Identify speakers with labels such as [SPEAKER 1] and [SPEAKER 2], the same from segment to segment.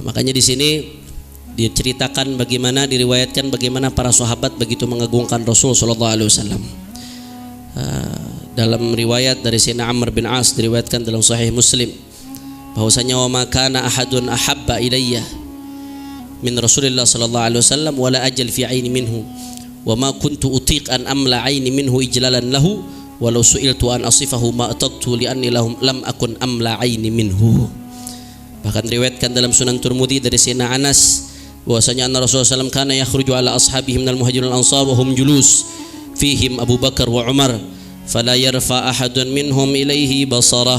[SPEAKER 1] Makanya di sini diceritakan bagaimana, diriwayatkan bagaimana para sahabat begitu mengagungkan Rasul sallallahu alaihi wasallam. Dalam riwayat dari Sayyidina Amr bin As diriwayatkan dalam Sahih Muslim bahwasanya wa ma kana ahadun ahabba ilayya min Rasulillah sallallahu alaihi wasallam wala ajal fi aini minhu wa ma kuntu utiq an amla aini minhu ijlalan lahu walau su'iltu an asifahu ma ataqtu li anni lam akun amla aini minhu. Bahkan diriwayatkan dalam Sunan Tirmidzi dari Sayyidina Anas bahwasanya anna Rasulullah sallallahu alaihi wasallam kana yakhruju ala ashabihi minal muhajirin wal ansar wa hum julus fihim Abu Bakar wa Umar fala yarfa ahadun minhum ilaihi basarah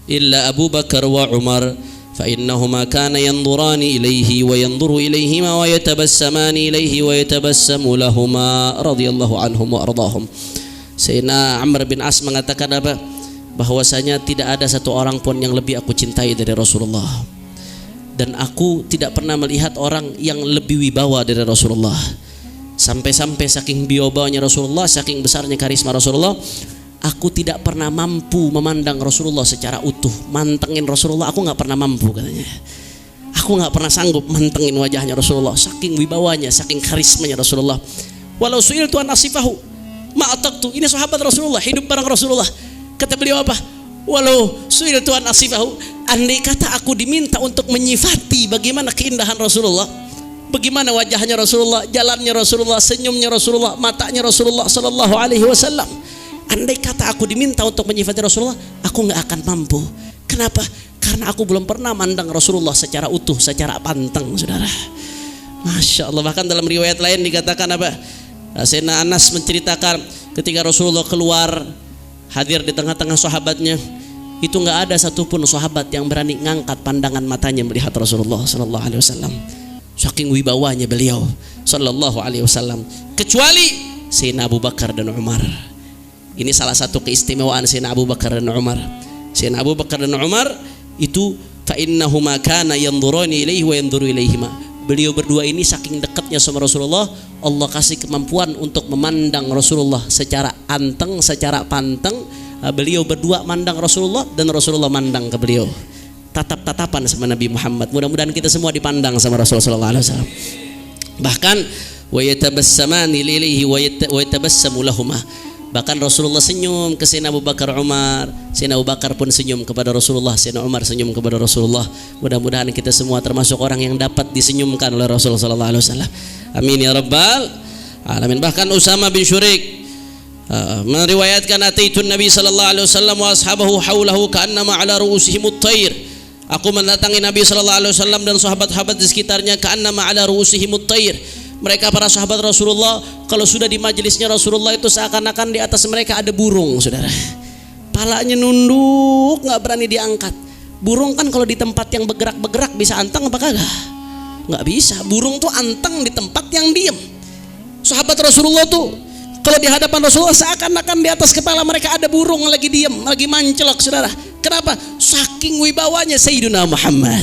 [SPEAKER 1] illa Abu Bakar wa Umar fa innahuma kana yanzurani ilaihi wa yanzuru ilaihima wa yatabassamani ilaihi wa yatabassamu lahuma radhiyallahu anhum wa ardahum. Sayyidina Amr bin As mengatakan apa? Bahwasanya tidak ada satu orang pun yang lebih aku cintai dari Rasulullah, dan aku tidak pernah melihat orang yang lebih wibawa dari Rasulullah. Sampai-sampai saking wibawanya Rasulullah, saking besarnya karisma Rasulullah, aku tidak pernah mampu memandang Rasulullah secara utuh. Mantengin Rasulullah aku nggak pernah mampu katanya. Aku nggak pernah sanggup mantengin wajahnya Rasulullah, saking wibawanya, saking karismanya Rasulullah. Walau suil tuan asifahu ma'ataktu. Ini sahabat Rasulullah, hidup bareng Rasulullah. Kata beliau apa? Walau suil tuan asifahu, andai kata aku diminta untuk menyifati bagaimana keindahan Rasulullah, bagaimana wajahnya Rasulullah, jalannya Rasulullah, senyumnya Rasulullah, matanya Rasulullah sallallahu alaihi wasallam, andai kata aku diminta untuk menyifati Rasulullah, aku nggak akan mampu. Kenapa? Karena aku belum pernah mandang Rasulullah secara utuh, secara pantang, saudara. Masya Allah. Bahkan dalam riwayat lain dikatakan apa? Sayyidina Anas menceritakan ketika Rasulullah keluar hadir di tengah-tengah sahabatnya, itu nggak ada satupun sahabat yang berani ngangkat pandangan matanya melihat Rasulullah sallallahu alaihi wasallam. Saking wibawanya beliau sallallahu alaihi wasallam, kecuali Sayyidina Abu Bakar dan Umar. Ini salah satu keistimewaan Sayyidina Abu Bakar dan Umar. Sayyidina Abu Bakar dan Umar itu fa innahuma kana yanzurani ilaihi wa yanzuru ilaihima. Beliau berdua ini saking dekatnya sama Rasulullah, Allah kasih kemampuan untuk memandang Rasulullah secara anteng, secara panteng. Beliau berdua mandang Rasulullah dan Rasulullah mandang ke beliau. Tatap-tatapan sama Nabi Muhammad. Mudah-mudahan kita semua dipandang sama Rasulullah sallallahu alaihi wasallam. Bahkan wa yatabassamani ilaihi wa yatabassamu lahumma. Bahkan Rasulullah senyum ke Sayyidina Abu Bakar Umar, Sayyidina Abu Bakar pun senyum kepada Rasulullah, Sayyidina Umar senyum kepada Rasulullah. Mudah-mudahan kita semua termasuk orang yang dapat disenyumkan oleh Rasulullah sallallahu alaihi wasallam. Amin ya rabbal alamin. Bahkan Usama bin Syurik meriwayatkan ataitun Nabi sallallahu alaihi wasallam wa ashabahu haulahu ka'annama ala ru'usihimut thair. Aku mendatangi Nabi sallallahu alaihi wasallam dan sahabat-sahabat di sekitarnya ka'annama ala ru'usihimut thair. Mereka para sahabat Rasulullah kalau sudah di majelisnya Rasulullah itu seakan-akan di atas mereka ada burung, saudara. Palanya nunduk, nggak berani diangkat. Burung kan kalau di tempat yang bergerak-bergerak bisa anteng apa kagak? Nggak bisa. Burung tuh anteng di tempat yang diam. Sahabat Rasulullah tuh kalau di hadapan Rasulullah seakan-akan di atas kepala mereka ada burung lagi diam, lagi mancelok, saudara. Kenapa? Saking wibawanya Sayyidina Muhammad.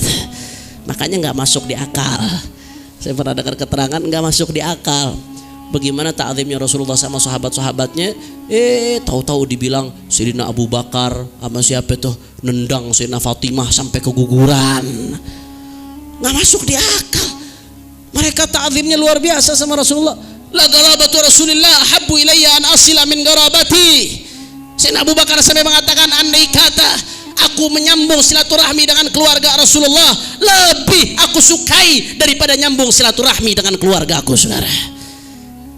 [SPEAKER 1] Makanya nggak masuk di akal. Saya pernah dengar keterangan nggak masuk di akal. Bagaimana ta'zimnya Rasulullah sama sahabat-sahabatnya? Tahu-tahu dibilang Sayyidina Abu Bakar sama siapa tuh nendang Sayyidina Fatimah sampai keguguran. Nggak masuk di akal. Mereka ta'zimnya luar biasa sama Rasulullah. La garabatu Rasulillah habbu ilayya an asila min garabati. Sayyidina Abu Bakar sampai mengatakan andai kata aku menyambung silaturahmi dengan keluarga Rasulullah, lebih aku sukai daripada nyambung silaturahmi dengan keluarga aku, saudara.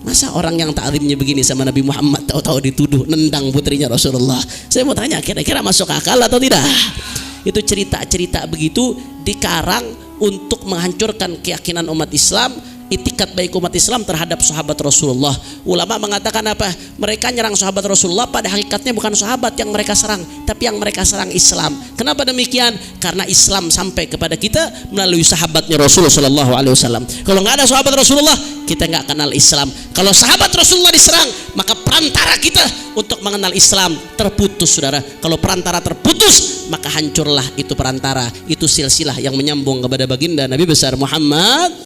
[SPEAKER 1] Masa orang yang ta'zimnya begini sama Nabi Muhammad tahu-tahu dituduh nendang putrinya Rasulullah? Saya mau tanya, kira-kira masuk akal atau tidak? Itu cerita-cerita begitu dikarang untuk menghancurkan keyakinan umat Islam, itikat baik umat Islam terhadap sahabat Rasulullah. Ulama mengatakan apa? Mereka nyerang sahabat Rasulullah, pada hakikatnya bukan sahabat yang mereka serang, tapi yang mereka serang Islam. Kenapa demikian? Karena Islam sampai kepada kita melalui sahabatnya Rasulullah sallallahu alaihi wasallam. Kalau nggak ada sahabat Rasulullah, kita nggak kenal Islam. Kalau sahabat Rasulullah diserang, maka perantara kita untuk mengenal Islam terputus, saudara. Kalau perantara terputus, maka hancurlah itu perantara, itu silsilah yang menyambung kepada baginda Nabi besar Muhammad